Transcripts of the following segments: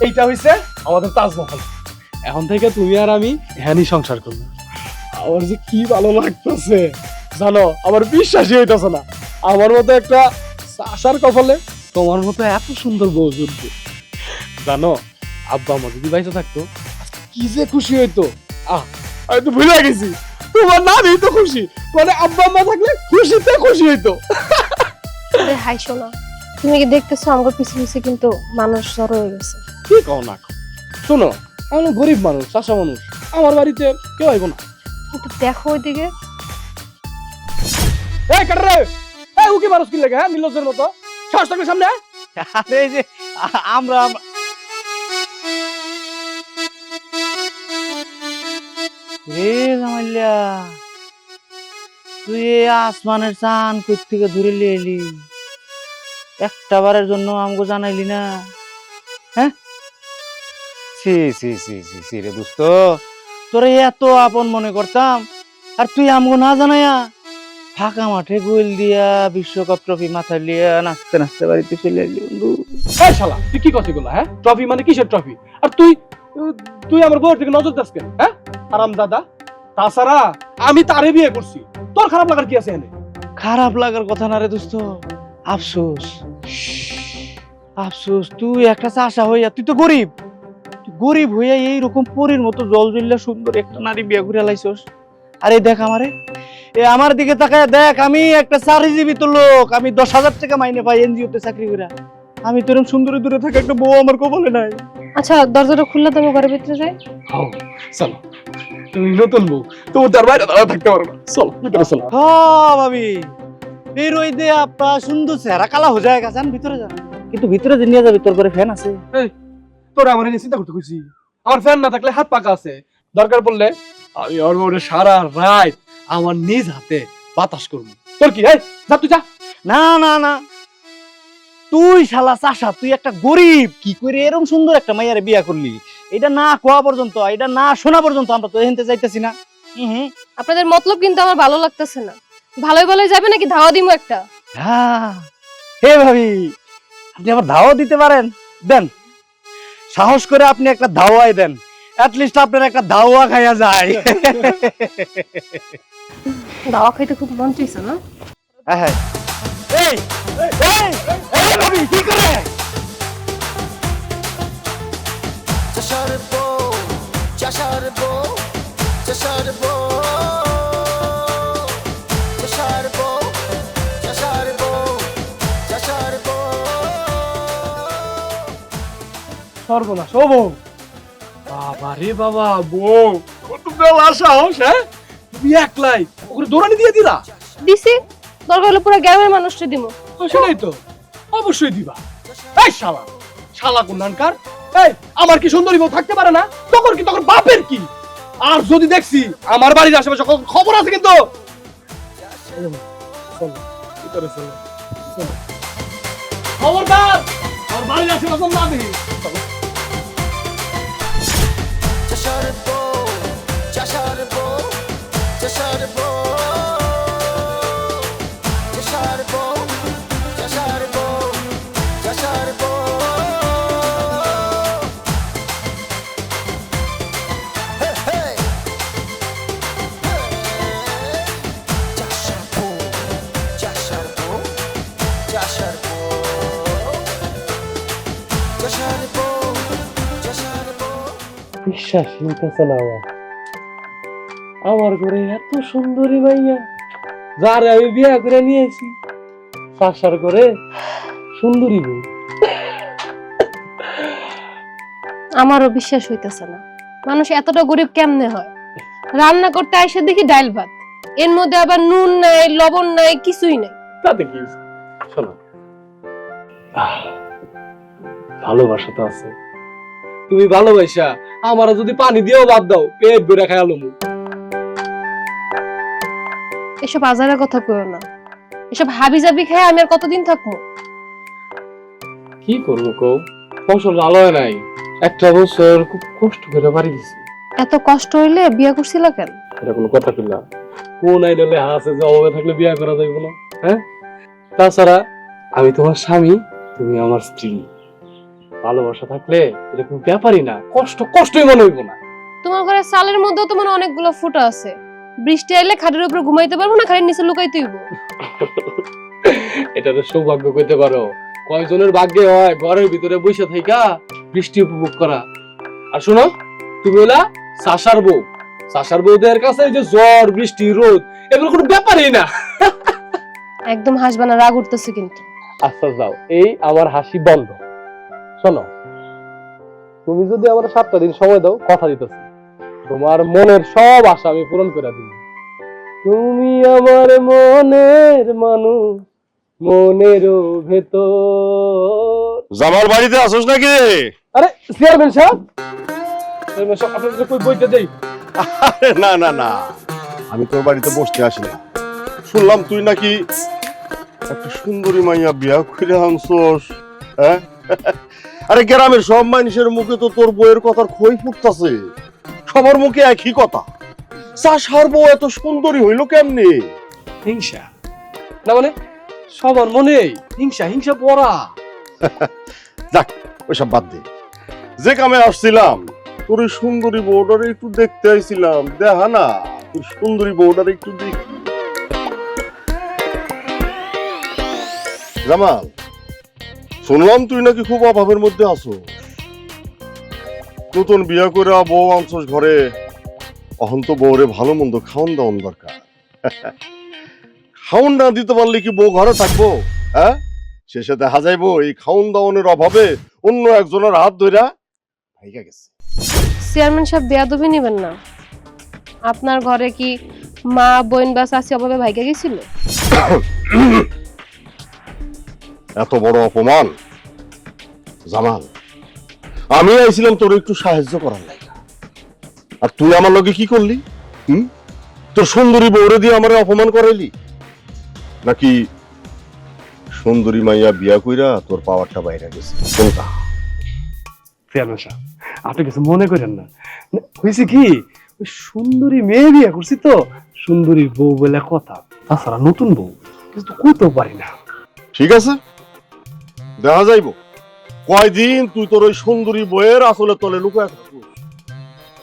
এইটা হইছে আমাদের তাজমহল। এখন থেকে তুমি আর আমি এখানেই সংসার করবো। আমার যে কি ভালো লাগতেছে জানো, আমার বিশ্বাসই হইতেছে না আমার মতো একটা আশার কপালে তোমার মতো এত সুন্দর বউ জুটবে। জানো, আব্বা আমার যদি বাইসা থাকতো আজকে কি যে খুশি হইতো। আমি তো ভুলে গেছি তোমার নামই তো খুশি, মানে আব্বা আম্মা থাকলে খুশিতে খুশি হইতো। আরে হাই শোনা, তুমি কি দেখতেছো আমার পিছে পিছে কিন্তু মানুষ জড়ো হয়ে গেছে। কি কও না কও। শোনো, আমি গরিব মানুষ, চাষা মানুষ, আমার বাড়িতে কেউ আইব না। একটু দেখো ওইদিকে। এই কাটরে, এই উকি মানুষ কি লাগে? হ্যাঁ, নির্লজ্জের মতো সাহস থাকলে সামনে আয়। আরে এই যে আমরা রে জামাইল্লা, তুই এই আসমানের চান কই থেকে ধরে লিয়ে এলি? একটা বারের জন্য আমগো জানাইলি না? হ্যাঁ, সি সি সি সি সি রে দোস্ত, তোরে এত আপন মনে করতাম, আর তুই আমগো না জানাইয়া ফাঁকা মাঠে গোল দিয়া বিশ্বকাপ ট্রফি মাথায় লিয়া নাচতে নাচতে বাড়িতে চলে এলি বন্ধু। এই শালা, তুই কি কথা বলা? হ্যাঁ, ট্রফি মানে কিসের ট্রফি? আর তুই আমার বউয়ের দিকে নজর দাস কেন? হ্যাঁ, আরাম দাদা। তাছাড়া আমি তারে বিয়ে করছি, তোর খারাপ লাগার কি আছে এনে? খারাপ লাগার কথা না রে দোস্ত, আফসোস আফসোস। তুই একটা চাষা হইয়া, তুই তো গরিব, তুই গরিব হইয়া এইরকম পরীর মতো জল জ্বললে সুন্দর একটা নারী বিয়ে করে লাইছস। আরে দেখ আমারে, এ আমার দিকে তাকায় দেখ, আমি একটা চাকরিজীবিত লোক, আমি 10,000 টাকা মাইনে পাই এনজিওতে চাকরি করে। আমি তো এরকম সুন্দরী দূরে থাকা একটা বউ আমার কপালে নাই। আচ্ছা দরজাটা খুললে তুমি ঘরের ভিতরে যাই। হ্যাঁ, চলো। তুমি নতুন বউ, তোমার তার বাইরে দাঁড়া থাকতে পারো না। চলো ভিতরে চলো। হ্যাঁ ভাবি, এই রোদে আপা সুন্দর চেহারা কালা হয়ে যায়, যান ভিতরে যান। কিন্তু ভিতরে যে নিয়ে যাবি তোর ঘরে ফ্যান আছে? তোরা আমার নিয়ে চিন্তা করতে খুশি? আমার ফ্যান না থাকলে হাত পাকা আছে, দরকার পড়লে আমি ওর বউরে সারা রাত আমার নিজ হাতে বাতাস করবো। তোর কি? এই যা, তুই যা। না না না, তুই শালা চাষা, তুই একটা গরিব, কি করে এরকম সুন্দর একটা মাইয়ারে বিয়া করলি? এটা না কোয়া পর্যন্ত, এটা না শোনা পর্যন্ত আমরা তো এখানতে যাইতেছি না। আপনাদের মতলব কিন্তু আমার ভালো লাগতেছে না। ভালোই ভালোই যাবে নাকি ধাওয়া দিমু একটা? হ্যাঁ, হে ভাবি, আপনি আবার ধাওয়া দিতে পারেন? দেন, সাহস করে আপনি একটা ধাওয়াই দেন, অ্যাটলিস্ট আপনার একটা ধাওয়া খাইয়া যায়। ধাওয়া খাইতে খুব মন চাইছে না? হ্যাঁ, এই এই এই ভাবি কি করে? সর্বনাশ। ও বউ, বাবা রে বাবা, বউ কত বেলা সাহস! হ্যাঁ, তুমি একলাই ওকে দৌড়ানি দিয়ে দিলা? দিছি, দরকার হলে পুরো গ্রামের মানুষকে দিমু। সেটাই তো, অবশ্যই দিবা। এই শালা, শালা কুন্নানকার! এই, আমার কি সুন্দরী বউ থাকতে পারে না? তখন কি তখন বাপের কি? আর যদি দেখছি আমার বাড়ির আশেপাশে খবর আছে কিন্তু। খবরদার আমার বাড়ির আশেপাশে না দেখি। বিশ্বাস হইতেছে না আমার ঘরে এত সুন্দরী মাইয়া, যারে আমি বিয়া করে নিয়েছি, শাসার করে সুন্দরী বউ। আমারও বিশ্বাস হইতেছে না, মানুষ এতটা গরিব কেমনে হয়? রান্না করতে আইসা দেখি ডাল ভাত, এর মধ্যে আবার নুন নাই, লবণ নাই, কিছুই নাই। তাতে কি? শোনো, ভালোবাসা তো আছে। তুমি ভালোবাসা আমারও যদি পানি দিয়েও বাদ দাও, পেট ভরে খাইলো। এসব আজারা কথা কইও না, এসব হাবি জাবি খায় আমি আর কতদিন থাকবো? কি করবো কও, ফসল ভালো হয় নাই, একটা বছর খুব কষ্ট করে বাড়ি দিছি। এত কষ্ট হইলে বিয়া করছিল কেন? এটা কোনো কথা কিনা? কোন আইনে লেখা আছে যে অভাবে থাকলে বিয়ে করা যাইব না? হ্যাঁ, তাছাড়া আমি তোমার স্বামী, তুমি আমার স্ত্রী। ভালোবাসা থাকলে এরকম ব্যাপারই না, কষ্টই মনে হইব না। তোমার ঘরে সালের মধ্যেও তোমার অনেকগুলো ফুটা আছে, বৃষ্টি আইলে খাটের উপরে ঘুমাইতে পারবো না, খাটের নিচে লুকাইতে হইব। এটা তো সৌভাগ্য কইতে পারো, কয়জনের ভাগ্যে হয় ঘরের ভিতরে বসে থাইকা বৃষ্টি উপভোগ করা। আর শোনো, তুমি হলা সাশার বউ, সাশার বউদের কাছে এই যে ঝড় বৃষ্টি রোদ এগুলো কোনো ব্যাপারই না। একদম হাসবা না, রাগ উঠতেছে কিন্তু। আচ্ছা যাও, এই আমার হাসি বন্ধ। শোনো, তুমি যদি আমার 7টা দিন সময় দাও, কথা দিতেছি তোমার মনের সব আশা আমি পূরণ করে দিব। তুমি আমার মনের মানুষ, মনেরও ভেতর। জামাল বাড়িতে আসোস নাকি? আরে চেয়ারম্যান সাহেব, চেয়ারম্যান সাহেব আপনাদের কই বইতে দেই? আরে না না না, আমি তোর বাড়িতে বসতে আসি না। শুনলাম তুই নাকি একটা সুন্দরী মাইয়া বিয়া করে আনছস, হ্যাঁ? আরে গ্রামের সব মানুষের মুখে তো তোর বউয়ের কথার খই ফুটতাছে, সবার মুখে একই কথা। চাষার বউ এত সুন্দরী হইলো কেমনে? হিংসা না মানে সবার মনে হিংসা, হিংসা পড়া। যাক ওইসব বাদ দে, যে কামে আসছিলাম তোর ওই সুন্দরী বউটারে একটু দেখতে আইছিলাম। দেখা না, তোর সুন্দরী বউটারে একটু দেখি। জামাল, শুনলাম তুই নাকি খুব অভাবের মধ্যে আছো, নতুন বিয়া করে বউ আনছস ঘরে। অহন তো বউরে ভালো মন্দ খাওন দাওন দরকার। খাওন না দিতে পারলে কি বউ ঘরে থাকবো? হ্যাঁ, শেষে দেখা যাইবো এই খাওন দাওনের অভাবে অন্য একজনের হাত ধইরা ভাইগা গেছে। চেয়ারম্যান সাহেব বেয়াদবি নিবেন না। আপনার ঘরে কি মা বোন বা চাচি অভাবে ভাইগা গেছিল? এত বড় অপমান! জামাল, আমি আইছিলাম তোর একটু সাহায্য করার লাগে, আর তুই আমার লগে কি করলি? তোর সুন্দরী বউরে দিয়ে আমারে অপমান করাইলি, নাকি সুন্দরী মাইয়া বিয়া কইরা তোর পাওয়ারটা বাইরে গেছে? কোনটা? চেয়ারম্যান সাহেব, আপনি কিছু মনে করেন না, হয়েছে কি ওই সুন্দরী মেয়ে বিয়ে করছি তো, সুন্দরী বউ বলে কথা, তাছাড়া নতুন বউ কিন্তু কইতেও পারি না। ঠিক আছে, দেখা যাইব কয়দিন তুই তোর ওই সুন্দরী বইয়ের আসলে তলে লুকায় থাকবো।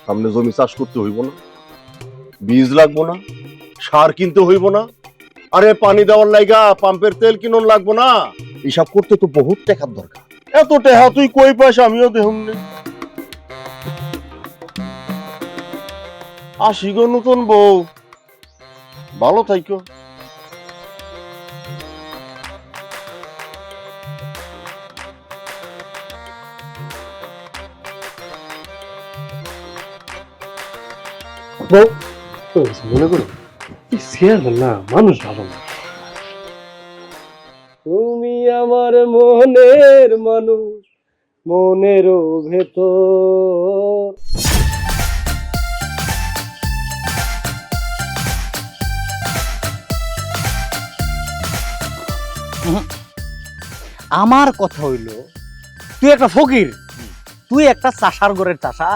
সামনে জমি চাষ করতে হইব না, বীজ লাগবো না, সার কিনতে হইব না, আরে পানি দেওয়ার লাইগা পাম্পের তেল কিনন লাগবো না। এসব করতে তো বহুত টাকার দরকার। এত টাকা তুই কই পাস আমিও দেখুন। আসি গো নতুন বউ, ভালো থাইকো। বউ তো মনে করো চেয়ারম্যান না, মানুষ ভালো না। তুমি আমার মনের মানুষ, মনেরও ভেতর। আমার কথা হইলো, তুই একটা ফকির, তুই একটা চাষার ঘরের চাষা,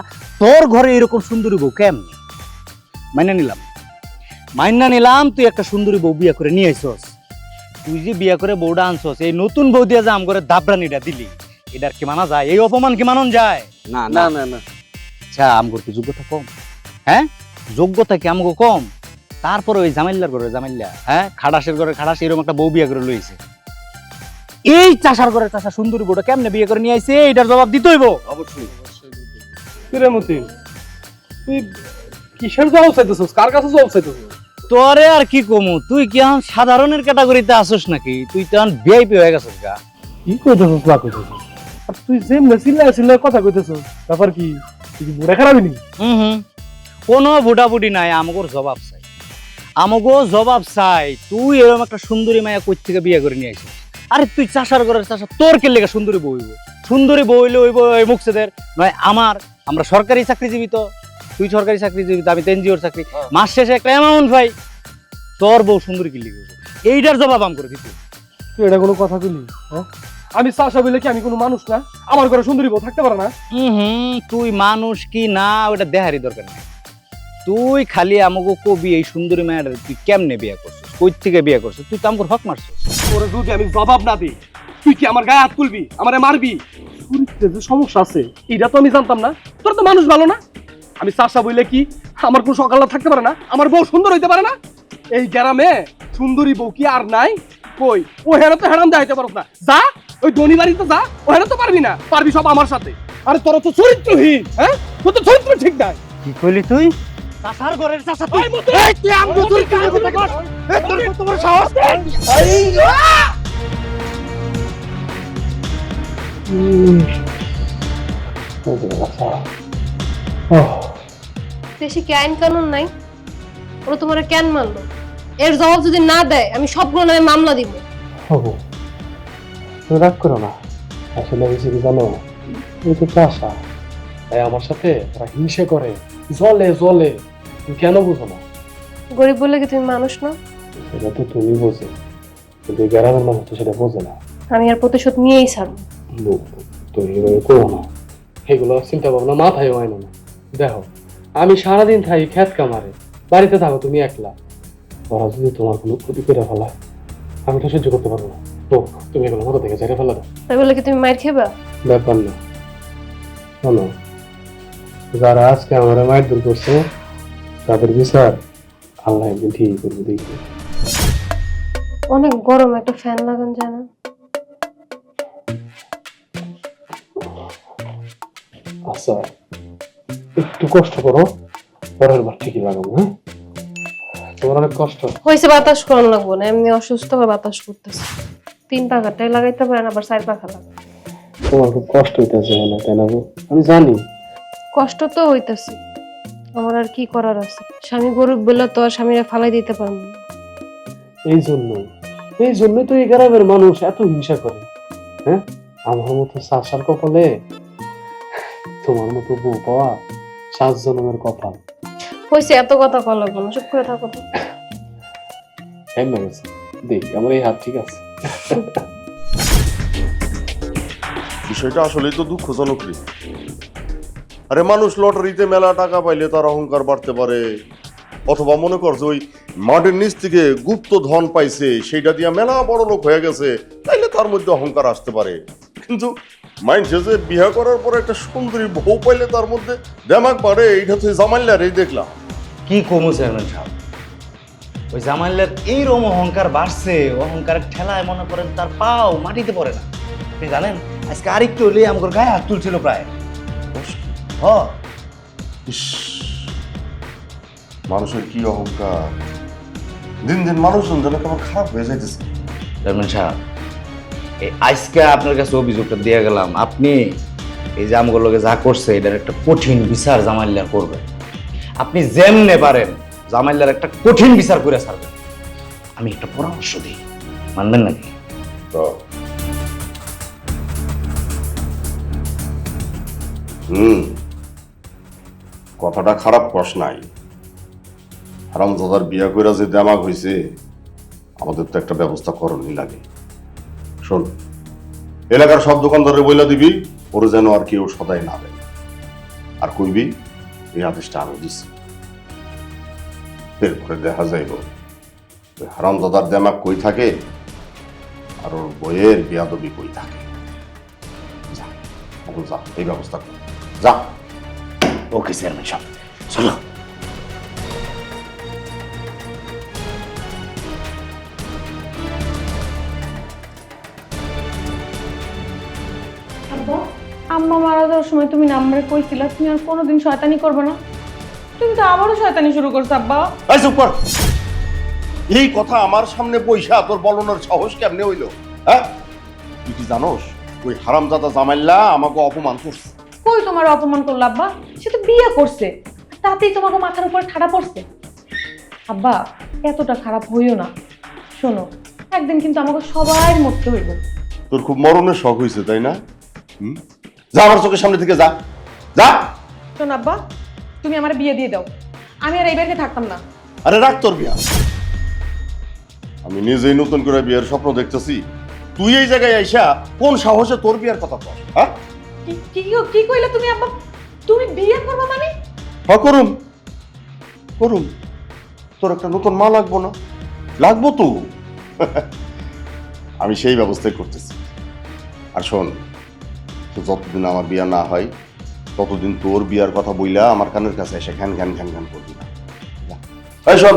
তোর ঘরে এরকম সুন্দরী বউ কেমনে? মাইনা নিলাম তুই একটা সুন্দরী বউ বিয়া করে নিয়ে আইছস। তুই যে বিয়া করে বউটা আনছস, এই নতুন বউ দিয়ে যে আম করে দাবরানিটা দিলি, এটার কি মানা যায়? এই অপমান কি মানন যায়? না না না না। আচ্ছা, আমগোর কি যোগ্যতা কম? হ্যাঁ, যোগ্যতা কি আমগো কম? তারপরে ওই জামাইল্লার ঘরে জামাইল্লা, হ্যাঁ, খাটাসের ঘরে খাটাস এরকম একটা বউ বিয়া করে লইছে। এই চাষার ঘরে চাষা সুন্দরী বউটা কেমনে বিয়ে করে নিয়ে আইছে, এটার জবাব দিতে হইব। অবশ্যই। কিরে মতিন, তুই কিসের জবাব চাইতেছিস? কার কাছে জবাব চাইতেছিস? তোরে আর কি কমু, তুই কি এখন সাধারণের ক্যাটাগরিতে আসিস নাকি? তুই তো এখন ভিআইপি হয়ে গেছিস গা। কি কইতেছিস না কইতেছিস? আর তুই যে মেসিলা কথা কইতেছিস, ব্যাপার কি? তুই কি বুড়া খারাপই নি? কোনো বুটাবুটি নাই, আমগোর জবাব চাই, আমগো জবাব চাই। তুই এরকম একটা সুন্দরী মায়া কই থেকে বিয়ে করে নিয়ে আইছিস? আরে তুই চাষার ঘরের চাষা, তোর কে লেগে সুন্দরী বউ হইব? সুন্দরী বউ হইলে হইব এই মুখছেদের নয় আমার। আমরা সরকারি চাকরিজীবী, তো তুই সরকারি চাকরিজীবী, আমি এনজিওর চাকরি, মাস শেষে একটা অ্যামাউন্ট পাই। তোর বউ সুন্দরী কি লিখে এইটার জবাব আম করে দিতে। তুই এটা কোনো কথা কইলি? হ্যাঁ, আমি চাষা বলে কি আমি কোনো মানুষ না? আমার ঘরে সুন্দরী বউ থাকতে পারে না? তুই মানুষ কি না ওটা দেখারই দরকার নেই। তুই খালি আমাকে কবি এই সুন্দরী মায়ের তুই কেমনে বিয়ে করছিস, কই থেকে বিয়ে করছিস, তুই তো আমার হক মারছিস। তোরে যদি আমি জবাব না দিই, তুই কি আমার গায়ে হাত তুলবি, আমারে মারবি? চরিত্রে যে সমস্যা আছে এটা তো আমি জানতাম না। তোর তো মানুষ ভালো না। আমি চাষা বইলে কি আমার কোনো সকালে থাকতে পারে না? আমার বউ সুন্দর হইতে পারে না? এই গ্রামে সুন্দরী বউ কি আর নাই? কই ও হেরা তো হেরাম দেখাইতে পারত না। যা ওই ধনী বাড়িতে যা, ও হেরা তো পারবি না, পারবি সব আমার সাথে। আরে তোর তো চরিত্রহীন, হ্যাঁ তোর তো চরিত্র ঠিক নাই। কি কইলি তুই? চাষার ঘরের চাষা তুই। এই তুই আমগো চরিত্রের কথা বল। এই তোর কত বড় সাহস? এই দেশে কি আইন কানুন নাই? ওরা তোমার কেন মানলো? এর জবাব যদি না দেয় আমি সবগুলো নামে মামলা দিব। হবো, তুমি রাগ করো না। আসলে হয়েছে কি জানো, এই তো চাষা, তাই আমার সাথে তারা হিংসে করে, জলে জলে। তুমি কেন বুঝো না? গরিব বলে কি তুমি মানুষ না? সেটা তো তুমি বোঝো, কিন্তু এই গ্রামের মানুষ তো সেটা বোঝে না। আমি আর প্রতিশোধ নিয়েই ছাড়বো। তুমি এভাবে করো না, এগুলো চিন্তা ভাবনা মাথায় হয় না। দেখো, আমি সারাদিন থাকি খেত কামারে, বাড়িতে থাকো তুমি একলা। ওরা যদি তোমার কোনো ক্ষতি করে ফেলায়, আমি তো সহ্য করতে পারবো না। তো তুমি এগুলো মাথা থেকে ছেড়ে ফেলা দাও। তাই বলে কি তুমি মাইর খেবা? ব্যাপার না, শোনো, যারা আজকে আমার মায়ের দূর করছে তাদের বিচার আল্লাহ একদিন ঠিকই করবে, দেখবে। অনেক গরম, একটা ফ্যান লাগান যায় না? আচ্ছা, একটু কষ্ট করো, পরের বার ঠিকই লাগাবো। হ্যাঁ, তোমার অনেক কষ্ট হয়েছে, বাতাস করানো লাগবো না, এমনি অসুস্থ বা বাতাস করতেছে। 3 পাখাটাই লাগাইতে পারেন, আবার 4 পাখা লাগাই। তোমার খুব কষ্ট হইতেছে না, তাই না? আমি জানি কষ্ট তো হইতেছে, আমার আর কি করার আছে? স্বামী গরিব বলে তো আর স্বামীরা ফালাই দিতে পারবো না। এই জন্যই তো এই গ্রামের মানুষ এত হিংসা করে। হ্যাঁ, আমার মতো চাষার কপালে তোমার মতো বউ পাওয়া 7 জন্মের কপাল। হয়েছে, এত কথা কল লাগবো না, চুপ করে থাকো। টাইম লাগেছে, দেখ আমার এই হাত ঠিক আছে। বিষয়টা আসলেই তো দুঃখজনক রে। আরে মানুষ লটারিতে মেলা টাকা পাইলে তার অহংকার বাড়তে পারে, অথবা মনে করছে ওই মাটির নিচ থেকে গুপ্ত ধন পাইছে, সেইটা দিয়া মেলা বড় লোক হয়ে গেছে, তাইলে তার মধ্যে অহংকার আসতে পারে। কিন্তু মাইন্ডসে যে বিয়ে করার পর একটা সুন্দরী বউ পাইলে তার মধ্যে দেমাগ বাড়ে, এইটা তো জামাইলারই দেখলাম। কি কমু চেয়ারম্যান সাহেব, ওই জামাইলের এইরকম অহংকার বাড়ছে, অহংকারের ঠেলায় মনে করেন তার পাও মাটিতে পড়ে না। আপনি জানেন আজকে আরেকটু হলে আমার গায়ে হাত তুলছিল প্রায়। হ, ইস, মানুষের কি অহংকার! দিন দিন মানুষজন যেন কেমন খারাপ হয়ে যাইতেছে। চেয়ারম্যান সাহেব, এই আজকে আপনার কাছে অভিযোগটা দিয়ে গেলাম, আপনি এই যে আমগুলো লোকে যা করছে এটার একটা কঠিন বিচার জামাইল্লার করবে। আপনি যেমনে পারেন জামাইল্লার একটা কঠিন বিচার করে ছাড়বেন। আমি একটা পরামর্শ দিই, মানবেন নাকি? তো কথাটা খারাপ কস নাই। হারামজাদার বিয়া কইরা যে দেমাগ হইছে, আমাদের তো একটা ব্যবস্থা করণই লাগে। শোন, এলাকার সব দোকানদারে বইলা দিবি ওরে যেন আর কেউ সদাই না দেয়, আর কইবি এই আদেশটা আমি দিছি। এরপরে দেখা যাইব হারামজাদার দেমাগ কই থাকে আর ওর বইয়ের বিয়াদবি কই থাকে। যা, ওগুলো যা, এই ব্যবস্থা কর, যা। ওকে চেয়ারম্যান সাহেব, চলো। আম্মা মারা যাওয়ার সময় তুমি নাম্বারে কইছিলা তুমি আর কোনোদিন শয়তানি করবে না, তুমি তো আবারও শয়তানি শুরু করছো আব্বা। এই চুপ কর। এই কথা আমার সামনে বইসা তোর বলনের সাহস কেমনে হইলো? হ্যাঁ, তুই কি জানোস ওই হারামজাদা জামাইল্লা আমাকে অপমান করছে? কই তোমার অপমান করলো আব্বা? সে তো বিয়ে করছে, তাতেই তোমাকে মাথার উপর ঠাড়া পড়ছে। আব্বা এতটা খারাপ হইও না, শোনো একদিন কিন্তু আমাকে সবাই মরতে হইব। তোর খুব মরণের শখ হয়েছে তাই না? যা আমার চোখের সামনে থেকে যা, যা। শোন আব্বা, তুমি আমার বিয়ে দিয়ে দাও, আমি আর এই বাড়িতে থাকতাম না। আরে রাখ তোর বিয়া, আমি নিজেই নতুন করে বিয়ের স্বপ্ন দেখতেছি, তুই এই জায়গায় আইসা কোন সাহসে তোর বিয়ার কথা কর? হ্যাঁ, কি কইলে তুমি আব্বা? তুমি বিয়ে করবে মানে? হ্যাঁ করুম, করুম। তোর একটা নতুন মা লাগবো না? লাগবো তো। আমি সেই ব্যবস্থাই করতেছি। আর শোন, তো যতদিন আমার বিয়া না হয় ততদিন তোর বিয়ার কথা বইলা আমার কানের কাছে এসে ঘ্যান ঘ্যান ঘ্যান ঘ্যান করবি না। যা। এই শোন,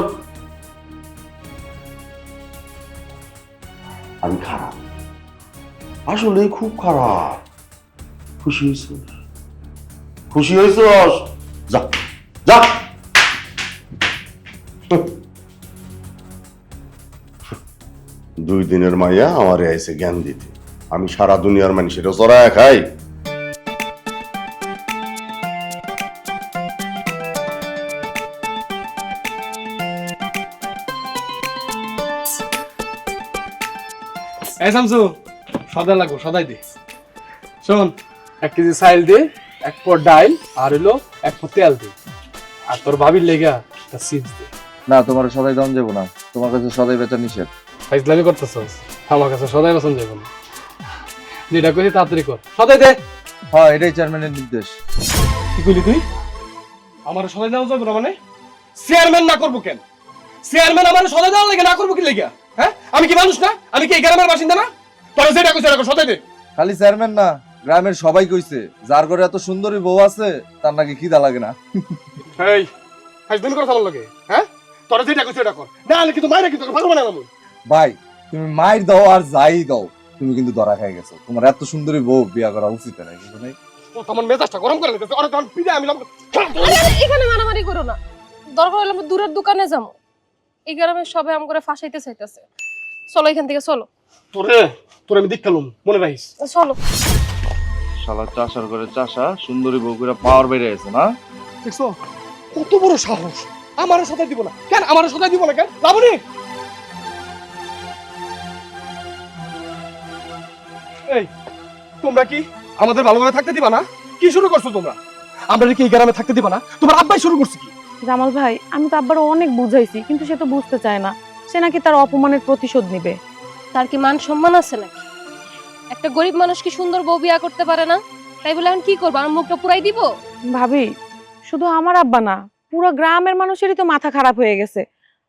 আমি খারাপ, আসলে খুব খারাপ। খুশি হয়েছ? খুশি হয়েছ? যা যা। দুই দিনের মাইয়া আমারে আইছে জ্ঞান দিতে, আমি সারা দুনিয়ার মানুষের চড়ায় খাই। এই শামসু, সদাই লাগবো, সদাই দে। শোন, 1 কেজি চাইল দে, 1 পট ডাইল, আর হইলো 1 পট তেল দে, আর তোর ভাবির লেগা একটা চিপস দে। না, তোমার সদাই দাম যাবো না, তোমার কাছে সদাই বেচা নিষেধ। ফাইজলামি করতেছস, আমার কাছে সদাই পছন্দ যাবে না। যেটা কইছি তাড়াতাড়ি কর, সদাই দে। হ্যাঁ, এটাই চেয়ারম্যানের নির্দেশ। কি কইলি তুই? আমার সদাই দেওয়া যাবে না মানে? চেয়ারম্যান না করবো কেন? চেয়ারম্যান আমার সদাই দেওয়া লাগে না করবো কি লেগা? হ্যাঁ, আমি কি মানুষ না? আমি কি এই গ্রামের বাসিন্দা না? তোর যেটা কইছ এটা সদাই দে। খালি চেয়ারম্যান না, গ্রামের সবাই কইছে যার ঘরে এত সুন্দরী বউ আছে তার নাকি খিদা লাগে না। এই ফাইজলামি করছ আমার লগে, হ্যাঁ? তোর যেটা কইছ এটা কর, না হলে কিন্তু মাইরা কিন্তু পাগল বানাবো আমি। ভাই, তুমি মাইর দাও আর যাই দাও, তুমি কিন্তু ধরা খাই গেছো। তোমার এত সুন্দরী বউ বিয়া করা উচিত না, কিন্তু নাই। ও তোমার মেজাজটা গরম করে দিতেছে, ওরে তখন পিড়ে আমি এখানে মারামারি করো না, দরকার হলে আমরা দূরের দোকানে যাবো। এই গ্রামের সবাই আম করে ফাঁসাইতে চাইতেছে। চলো এখান থেকে, চলো। তোরে তোরে আমি দেখালুম, মনে রাখিস। চলো। শালা চাষার ঘরে চাষা, সুন্দরী বউ করে পাওয়ার বেড়ে গেছে না? দেখছো কত বড় সাহস? আমারে সদাই দিব না কেন? আমারে সদাই দিব না কেন? লাবণী, এই তোমরা কি আমাদের ভালোভাবে থাকতে দিবা না? কি শুরু করছো তোমরা? আমরা কি এই গ্রামে থাকতে দিবা না? তোমার আব্বাই শুরু করছে কি? জামাল ভাই, আমি তো আব্বার অনেক বুঝাইছি, কিন্তু সে তো বুঝতে চায় না। সে নাকি তার অপমানের প্রতিশোধ নিবে। তার কি মান সম্মান আছে নাকি? একটা গরিব মানুষ কি সুন্দর বউ বিয়া করতে পারে না? তাই বলে এখন কি করবো? আমার মুখটা পুরাই দিব? ভাবি, শুধু আমার আব্বা না, পুরো গ্রামের মানুষেরই তো মাথা খারাপ হয়ে গেছে।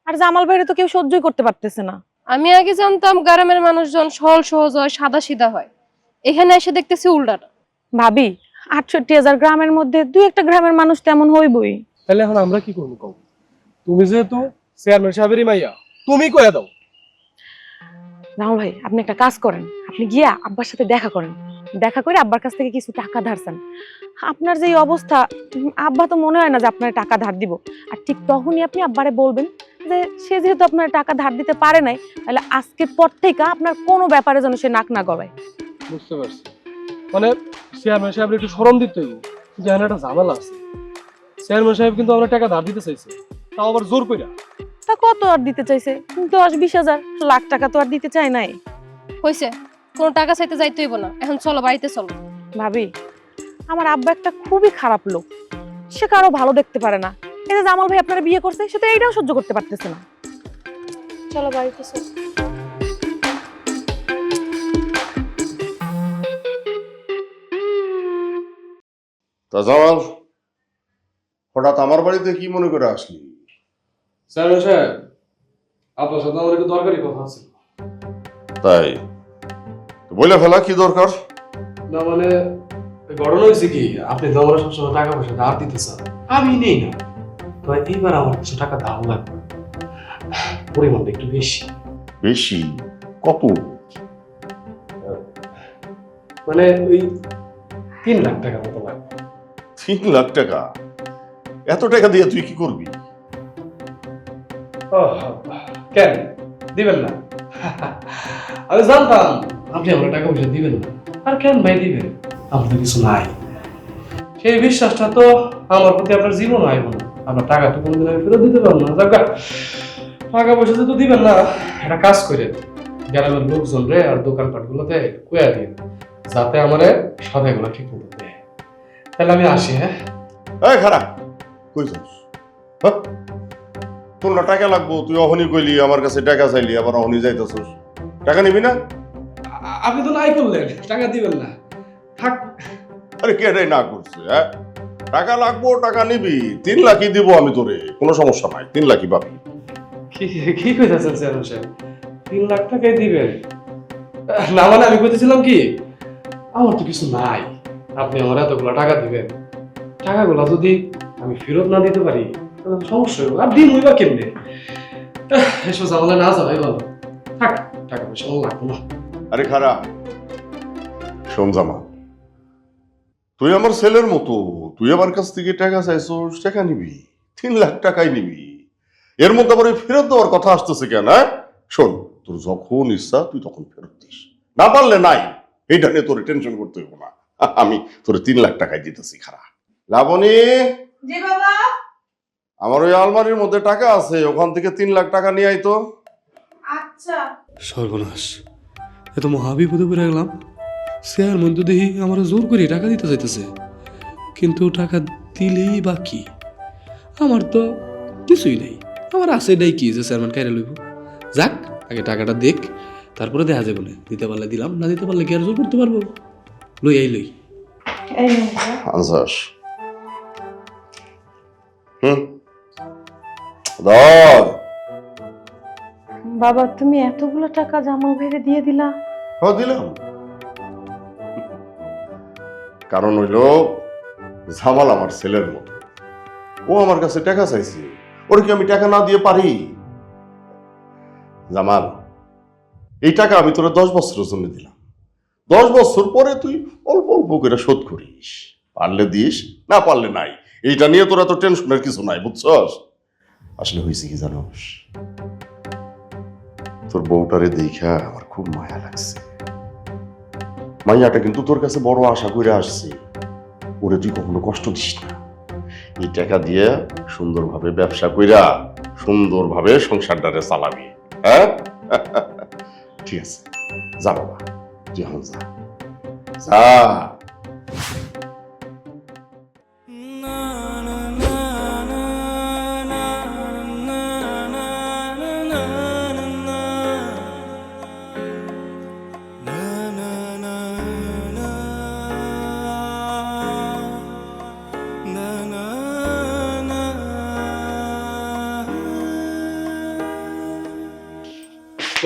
আর জামাল ভাইরে তো কেউ সহ্যই করতে পারতেছে না। আমি আগে জানতাম গ্রামের মানুষজন সহল সহজ হয়, সাদা সিধা হয়। এখানে এসে দেখতেছি উল্টাটা। ভাবি, 68,000 গ্রামের মধ্যে 2-1টা গ্রামের মানুষ তেমন হইবই। তাহলে এখন আমরা কি করবো কও? তুমি যেহেতু চেয়ারম্যান সাহেবেরই মাইয়া, তুমি কইয়া দাও। জামাল ভাই, আপনি একটা কাজ করেন, আপনি গিয়া আব্বার সাথে দেখা করেন। দেখা করে আব্বার কাছ থেকে কিছু টাকা ধার চান। আপনার যে এই অবস্থা, আব্বা তো মনে হয় না যে আপনার টাকা ধার দিব। আর ঠিক তখনই আপনি আব্বারে বলবেন যে সে যেহেতু আপনার টাকা ধার দিতে পারে নাই, তাহলে আজকের পর থেকে আপনার কোনো ব্যাপারে যেন সে নাক না গলায়। বুঝতে পারছি, মানে চেয়ারম্যান সাহেব একটু শরম দিতে হইব, কিন্তু এখানে একটা ঝামেলা আছে। চেয়ারম্যান সাহেব কিন্তু আমরা টাকা ধার দিতে চাইছে, তাও আবার জোর কইরা। তা কত আর দিতে চাইছে? 10-20 হাজার, লাখ টাকা তো আর দিতে চায় নাই। হইছে, কোনো টাকা চাইতে যাইতে হইব না। এখন চলো, বাড়িতে চলো। ভাবি, আমার আব্বা একটা খুবই খারাপ লোক, সে কারো ভালো দেখতে পারে না। এই যে জামাল ভাই আপনারা বিয়ে করছে, সে তো এইটাও সহ্য করতে পারতেছে না। চলো বাড়িতে চলো। তা জামাল, হঠাৎ আমার বাড়িতে কি মনে করে আসলি? চেয়ারম্যান সাহেব, আপনার সাথে আমার একটু দরকারি কথা আছে। তাই তো বলে ফেলা, কি দরকার? না মানে ঘটনা হয়েছে কি, আপনি তো আমরা সবসময় টাকা পয়সা ধার দিতে চান, আমি নেই না। তো এইবার আমার কিছু টাকা ধার লাগবে, পরিমাণটা একটু বেশি। বেশি? কত? মানে ওই 3 লাখ টাকা মতো লাগবে। 3 লাখ টাকা? এত টাকা দিয়ে তুই কি করবি? কেন দিবেন না? আমি জানতাম আপনি আমরা টাকা পয়সা দিবেন না। আর কেন ভাই দিবেন? আমার তো কিছু নাই। সেই বিশ্বাসটা তো আমার প্রতি আপনার জীবন আইব না। আপনার টাকা তো কোনোদিন আমি ফেরত দিতে পারবো না। টাকা পয়সা তো দিবেন না, একটা কাজ করে গ্রামের লোকজন রে আর দোকানপাট গুলোতে কুয়া দিন, যাতে আমারে সদাইগুলো ঠিক মতো দেয়। তাহলে আমি আসি। হ্যাঁ, এই খারাপ কই যাস? হ্যাঁ, তোর না টাকা লাগবো, তুই অহনি কইলি আমার কাছে টাকা চাইলি, আবার অহনি যাইতাছস। টাকা নিবি না? আপনি তো নাই করলেন, টাকা দিবেন না। থাক। আরে কেটাই না করছে? হ্যাঁ, টাকা লাগবো, টাকা নিবি। 3 লাখই দিব আমি তোরে, কোনো সমস্যা নাই, 3 লাখই পাবি। কি কইতাছেন চেয়ারম্যান সাহেব? 3 লাখ টাকাই দিবেন? না মানে আমি কইতেছিলাম কি, আমার তো কিছু নাই। আপনি আমার এতগুলো টাকা দিবেন, টাকাগুলো যদি আমি ফেরত না দিতে পারি তাহলে তো সমস্যা হবে। আর দিন হইবা কেমনে? এসব ঝামেলা না যাওয়াই ভালো। থাক, টাকা পয়সা আমার লাগবে না। আরে খারাপ শোন জামা, তুই আমার ছেলের মতো, তুই আমার কাছ থেকে টাকা চাইছোস, টাকা নিবি, 3 লাখ টাকাই নিবি। এর মধ্যে আবার এই ফেরত দেওয়ার কথা আসতেছে কেন? হ্যাঁ শোন, তোর যখন ইচ্ছা তুই তখন ফেরত দিস, না পারলে নাই, এইটা নিয়ে তোর টেনশন করতে হইব না। আমি তোর 3 লাখ টাকাই দিতেছি। খারাপ লাবণী, জি বাবা। আমার ওই আলমারির মধ্যে টাকা আছে, ওখান থেকে 3 লাখ টাকা নিয়ে আইতো। আচ্ছা। সর্বনাশ, এত মহাবিপদে পড়ে গেলাম। শেয়ার মধ্যে দেখি আমার জোর করে টাকা দিতে চাইতেছে, কিন্তু টাকা দিলেই বাকি আমার তো কিছুই নেই। আমার আছে এটাই কি যে চেয়ারম্যান কাইরে লইব। যাক, আগে টাকাটা দেখ, তারপরে দেখা যাবে না। দিতে পারলে দিলাম, না দিতে পারলে কি আর জোর করতে পারবো? লই এই লই। এই নাও বাবা। আনসাস ধর। বাবা তুমি এতগুলো টাকা জামাল ভাইরে দিয়ে দিলা? হ্যাঁ দিলাম, কারণ হইল জামাল আমার ছেলের মতো, ও আমার কাছে টাকা চাইছে, ওর কি আমি টাকা না দিয়ে পারি? জামাল, এই টাকা আমি তোরা 10 বছরের জন্য দিলাম, 10 বছর পরে তুই অল্প অল্প করে শোধ করিস, পারলে দিস, না পারলে নাই। এইটা নিয়ে তোরা তো টেনশনের কিছু নাই, বুঝছস? আসলে হয়েছে কি জানোস, তোর বউটারে দেখা আমার খুব মায়া লাগছে। মাইয়াটা কিন্তু তোর কাছে বড় আশা করে আসছে, ওরে তুই কখনো কষ্ট দিস না। এই টাকা দিয়ে সুন্দরভাবে ব্যবসা কইরা সুন্দরভাবে সংসারটারে চালাবি। হ্যাঁ ঠিক আছে, যা বাবা, তুই এখন যা যা।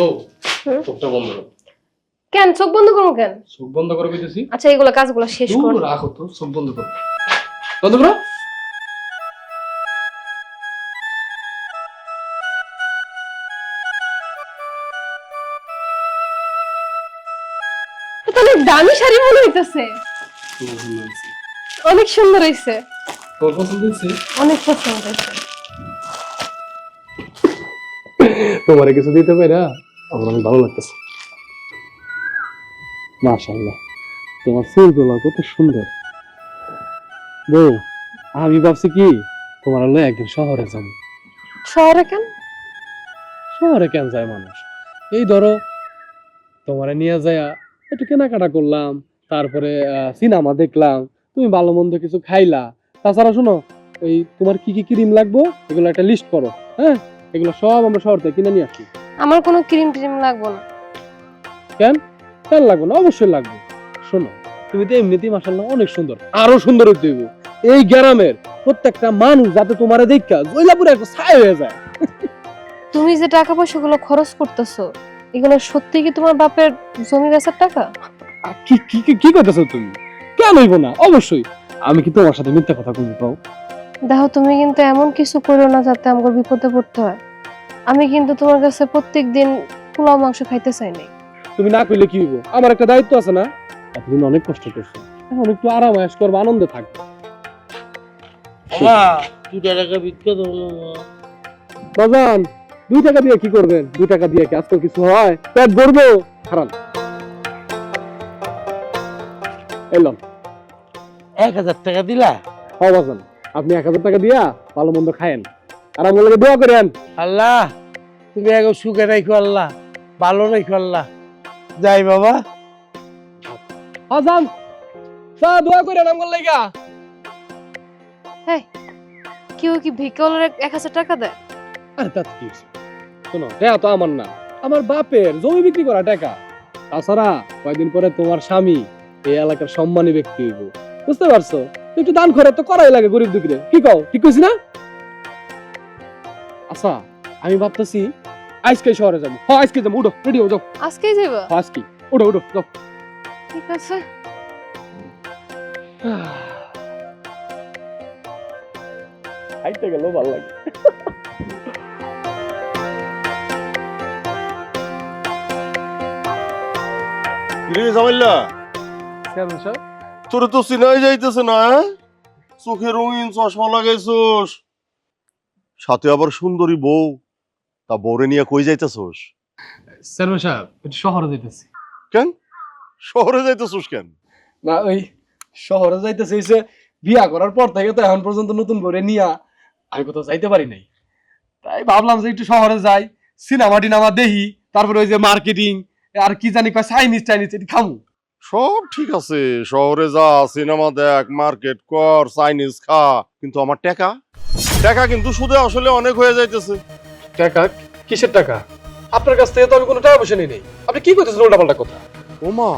ও, চোখটা বন্ধ করো। কেন চোখ বন্ধ করবো কেন? চোখ বন্ধ করে কইতেছি। আচ্ছা এগুলো কাজগুলো শেষ কর। রাখো তো, চোখ বন্ধ করো। বন্ধ করো। তো অনেক দামি শাড়ি মনে হইতেছে, অনেক সুন্দর হয়েছে, তোর পছন্দ হয়েছে? অনেক পছন্দ হয়েছে। তোমার কিছু দিতে পারি না, আমার অনেক ভালো লাগতেছে। মাশাআল্লাহ, তোমার ফুলগুলো কত সুন্দর। বউ, আমি ভাবছি কি তোমার হলো একদিন শহরে যাব। শহরে কেন? শহরে কেন যায় মানুষ? এই ধরো তোমারে নিয়ে যায় একটু কেনাকাটা করলাম, তারপরে সিনেমা দেখলাম, তুমি ভালো মন্দ কিছু খাইলা। তাছাড়া শোনো, ওই তোমার কি কি ক্রিম লাগবে এগুলো একটা লিস্ট করো। হ্যাঁ, এগুলো সব আমরা শহর থেকে কিনে নিয়ে আসি। আমার কোনো ক্রিম ট্রিম লাগবে না। কেন কেন লাগবে না? অবশ্যই লাগবে। শোনো, তুমি তো এমনিতেই মাশাআল্লাহ অনেক সুন্দর, আরো সুন্দর হইতে হইব। এই গ্রামের প্রত্যেকটা মানুষ যাতে তোমারে দেখা জয়লাপুরে একটা ছাই হয়ে যায়। তুমি যে টাকা পয়সাগুলো খরচ করতেছো, এগুলো সত্যি কি তোমার বাপের জমি বেচার টাকা? কি কি কি কি করতেছো তুমি? কেন হইব না? অবশ্যই। আমি কি তোমার সাথে মিথ্যা কথা কইব? পাও দেখো, তুমি কিন্তু এমন কিছু করো না যাতে আমার বিপদে পড়তে হয়। আমি কিন্তু তোমার কাছে প্রত্যেকদিন পোলাও মাংস খাইতে চাই নাই। তুমি না কইলে কি হইব? আমার একটা দায়িত্ব আছে না? এতদিন অনেক কষ্ট করছো, এখন একটু আরাম আয়েশ করবো, আনন্দে থাকবো। বাজান, 2 টাকা দিয়ে কি করবেন? 2 টাকা দিয়ে কি আজকাল কিছু হয়? পেট ভরবো? হারাম। এলাম 1000 টাকা দিলা? হ্যাঁ বাজান, আপনি 1000 টাকা দিয়া ভালো মন্দ খায়েন, আর আমার লাগে দোয়া করেন। আল্লাহ তুমি এখন সুখে রাখো, আল্লাহ ভালো রাখো, আল্লাহ। যাই বাবা। হাসান, দোয়া করেন আমার লাগা। কেউ কি ভিক্ষাওয়ালার 1000 টাকা দেয়? আরে তাতে কি হইছে? শোনো, টাকা তো আমার না, আমার বাপের জমি বিক্রি করা টাকা। তাছাড়া কয়দিন পরে তোমার স্বামী এই এলাকার সম্মানী ব্যক্তি হইব, বুঝতে পারছো? একটু দান করে তো করাই লাগে গরিব দুঃখীরে। কি কও, ঠিক কইছি না? আচ্ছা, আমি ভাবতেছি আজকে শহরে যাবো। হ্যাঁ আজকে যাবো, উঠো, রেডি হও, যাও। আজকেই যাইবা? আজকে উঠো উঠো, যাও। ঠিক আছে। খাইতে গেলেও ভালো লাগে। রে জামাইল্লা, চেয়ারম্যান সাহেব, তোরে তো চিনাই যাইতেছে না, হ্যাঁ? চোখে রঙিন চশমা লাগাইছোস, সাথে আবার সুন্দরী বউ, তা বউরে নিয়ে কই যাইতেছোস? চেয়ারম্যান সাহেব একটু শহরে যাইতেছি। কেন শহরে যাইতেছোস কেন? না ওই শহরে যাইতেছে হইছে বিয়া করার পর থেকে তো এখন পর্যন্ত নতুন করে নিয়া আমি কোথাও যাইতে পারি নাই, তাই ভাবলাম যে একটু শহরে যাই, সিনেমা টিনেমা দেখি, তারপরে ওই যে মার্কেটিং আর কি জানি কয় চাইনিজ টাইনিজ এটি খামু। সব ঠিক আছে, শহরে যা, সিনেমা দেখ, মার্কেট কর, চাইনিজ খা, কিন্তু আমার টাকা টাকা কিন্তু সুদে আসলে অনেক হয়ে যাইতেছে। টাকা? কিসের টাকা? আপনার কাছ থেকে তো আমি কোনো টাকা পয়সা নিই নাই, আপনি কি করতেছেন উল্টাপাল্টা কথা? ওমা,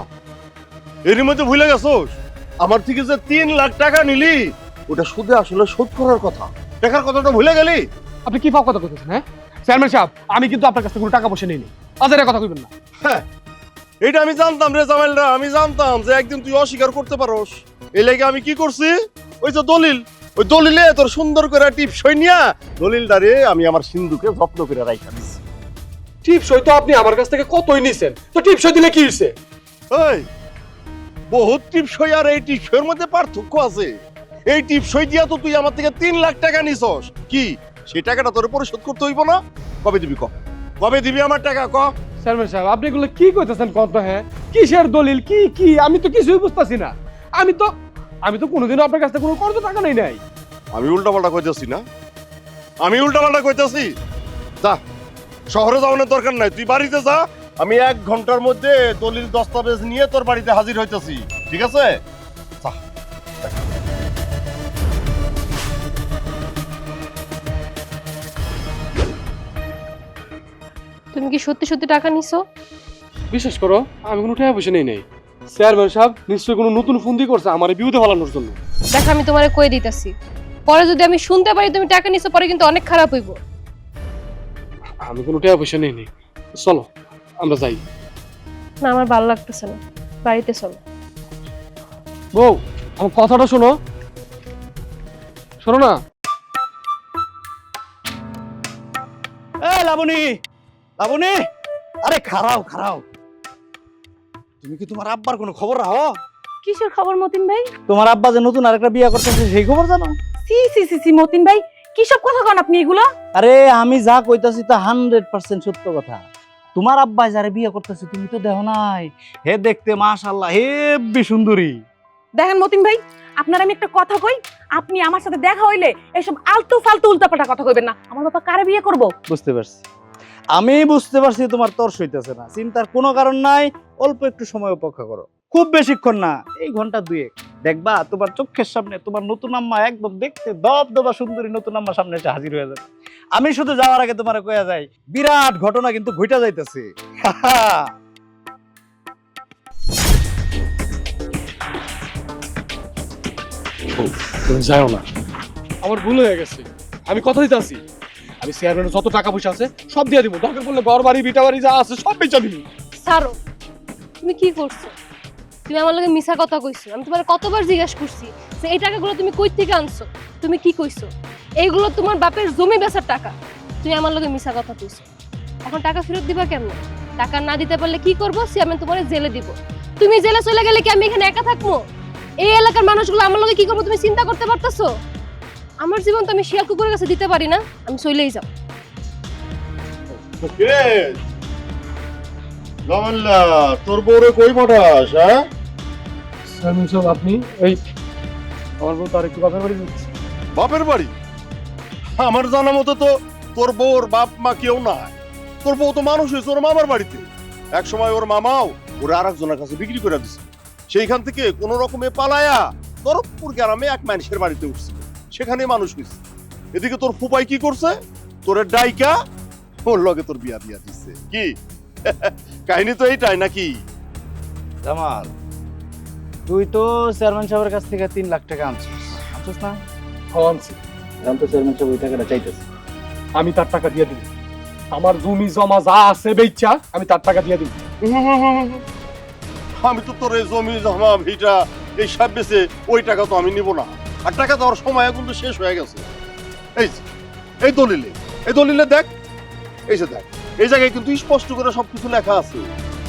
এরই মধ্যে ভুলে গেছোস আমার থেকে যে 3 লাখ টাকা নিলি ওটা সুদে আসলে শোধ করার কথা, টাকার কথাটা ভুলে গেলি? আপনি কি ফাও কথা করতেছেন? হ্যাঁ চেয়ারম্যান সাহেব, আমি কিন্তু আপনার কাছ থেকে কোনো টাকা পয়সা নিই নাই, আজারে কথা কইবেন না। হ্যাঁ, এটা আমি জানতাম রে জামাইলরা, আমি জানতাম যে একদিন তুই অস্বীকার করতে পারোস। এই লেগে আমি কি করছি, ওই যে দলিল, ওই দলিলে তোর সুন্দর করে টিপসই নিয়া দলিলটারে আমি আমার সিন্ধুকে যত্ন করে রাইখা দিছি। টিপসই তো আপনি আমার কাছ থেকে কতই নিছেন, তো টিপসই দিলে কি হইছে? এই বহুত টিপসই আর এই টিপসইয়ের মধ্যে পার্থক্য আছে। এই টিপসই দিয়া তো তুই আমার থেকে 3 লাখ টাকা নিছস, কি সেই টাকাটা তোর পরিশোধ করতে হইব না? কবে দিবি ক, কবে দিবি আমার টাকা ক? চেয়ারম্যান সাহেব আপনি এগুলো কি কইতেছেন কত? হ্যাঁ কিসের দলিল, কি কি আমি তো কিছুই বুঝতাছি না। আমি তো কোনোদিনও আপনার কাছ থেকে কোনো কর্জ টাকা নেই নাই। আমি উল্টাপাল্টা কইতাছি না, আমি উল্টাপাল্টা কইতাছি? যা, শহরে যাওয়ানোর দরকার নাই, তুই বাড়িতে যা, আমি 1 ঘন্টার মধ্যে দলিল দস্তাবেজ নিয়ে তোর বাড়িতে হাজির হইতাছি, ঠিক আছে? যা। তুমি কি সত্যি সত্যি টাকা নিছো? বিশ্বাস করো আমি কোনো টাকা পয়সা নেই নাই। চেয়ারম্যান সাহেব নিশ্চয়ই কোনো নতুন ফন্দি করছে আমার বিরুদ্ধে ফলানোর জন্য। দেখো আমি তোমারে কই দিতেছি, পরে যদি আমি শুনতে পারি তুমি টাকা নিছো, পরে কিন্তু অনেক খারাপ হইব। আমি কোনো টাকা পয়সা নেই নাই, চলো আমরা যাই। না আমার ভালো লাগতেছে না, বাড়িতে চলো। বউ আমার কথাটা শোনো, শোনো না। এই লাবণী, লাবণী, আরে খারাও খারাও, তুমি কি তোমার আব্বার কোনো খবর রাখো? কিসের খবর মতিন ভাই? তোমার আব্বা যে নতুন আরেকটা বিয়ে করতেছে সেই খবর জানো? সি সি সি সি মতিন ভাই, কি সব কথা কন আপনি এগুলা? আরে আমি যা কইতাছি তা 100% সত্য কথা। তোমার আব্বা যারে বিয়ে করতেছে তুমি তো দেখো নাই, হে দেখতে মাশাআল্লাহ হেব্বি সুন্দরী। দেখেন মতিন ভাই, আপনার আমি একটা কথা কই, আপনি আমার সাথে দেখা হইলে এসব আলতু ফালতু উল্টাপাল্টা কথা কইবেন না। আমার বাবা কারে বিয়ে করব? বুঝতে পারছি, আমি বুঝতে পারছি তোমার তর্স হইতেছে না, চিন্তার কোনো কারণ নাই, অল্প একটু সময় অপেক্ষা করো, খুব বেশিক্ষণ না, এই ঘন্টা 2 দেখবা তোমার চোখের সামনে তোমার নতুন আম্মা একদম দেখতে দবদবা সুন্দরী নতুন আম্মা সামনে এসে হাজির হয়ে যাবে। আমি শুধু যাওয়ার আগে তোমারে কইয়া যাই, বিরাট ঘটনা কিন্তু ঘইটা যাইতেছে। তুমি যাও না, আমার ভুল হয়ে গেছে, আমি কথা দিতে আছি, আমি চেয়ারম্যানের যত টাকা পয়সা আছে সব দিয়ে দিব, দরকার পড়লে ঘর বাড়ি ভিটা বাড়ি যা আছে সব বেচা দিব। ছাড়ো, তুমি কি করছো? তুমি আমার লগে মিছা কথা কইছো। আমি তোমার কতবার জিজ্ঞাসা করছি যে এই টাকাগুলো তুমি কই থেকে আনছো, তুমি কি কইছো এইগুলো তোমার বাপের জমি বেচার টাকা। তুমি আমার লগে মিছা কথা কইছো, এখন টাকা ফেরত দিবা কেমনে? টাকা না দিতে পারলে কি করবো? আমি তোমার জেলে দিব। তুমি জেলে চলে গেলে কি আমি এখানে একা থাকবো? এই এলাকার মানুষগুলো আমার লগে কি করবো তুমি চিন্তা করতে পারতেছো? আমার জীবন তো আমি শিয়াল কুকুরের কাছে দিতে পারি না, আমি চলেই যাও। জামাইল্লা, তোর বউরে কই পাঠাস? হ্যাঁ চেয়ারম্যান সাহেব আপনি এই আমার বউ তার একটু বাপের বাড়ি যাচ্ছে। বাপের বাড়ি? আমার জানা মতো তো তোর বউর বাপ মা কেউ নাই, তোর বউ তো মানুষ হয়েছে ওর মামার বাড়িতে। এক সময় ওর মামাও ওরা আরেকজনের কাছে বিক্রি করে দিছে, সেইখান থেকে কোন রকমে পালায়া তরফপুর গ্রামে এক মানুষের বাড়িতে উঠছিল, সেখানে মানুষ হয়েছে। এদিকে তোর ফুপাই কি করছে, তোর ডাইকা ওর লগে তোর বিয়া দিয়া দিচ্ছে। কি কাহিনী তো এইটাই নাকি? জামাল, তুই তো চেয়ারম্যান সাহেবের কাছ থেকে 3 লাখ টাকা আনছিস না? আনছি, এখন তো চেয়ারম্যান সাহেব ওই টাকাটা চাইতেছে। আমি তার টাকা দিয়ে দিব, আমার জমি জমা যা আছে বেচা আমি তার টাকা দিয়ে দিব। আমি তো তোর এই জমি জমা ভিটা এই সব বেচে ওই টাকা তো আমি নিব না, আর টাকা দেওয়ার সময় কিন্তু শেষ হয়ে গেছে। এই যে, এই দলিলে দেখ, এই যে দেখ, এই জায়গায় কিন্তু স্পষ্ট করে সবকিছু লেখা আছে।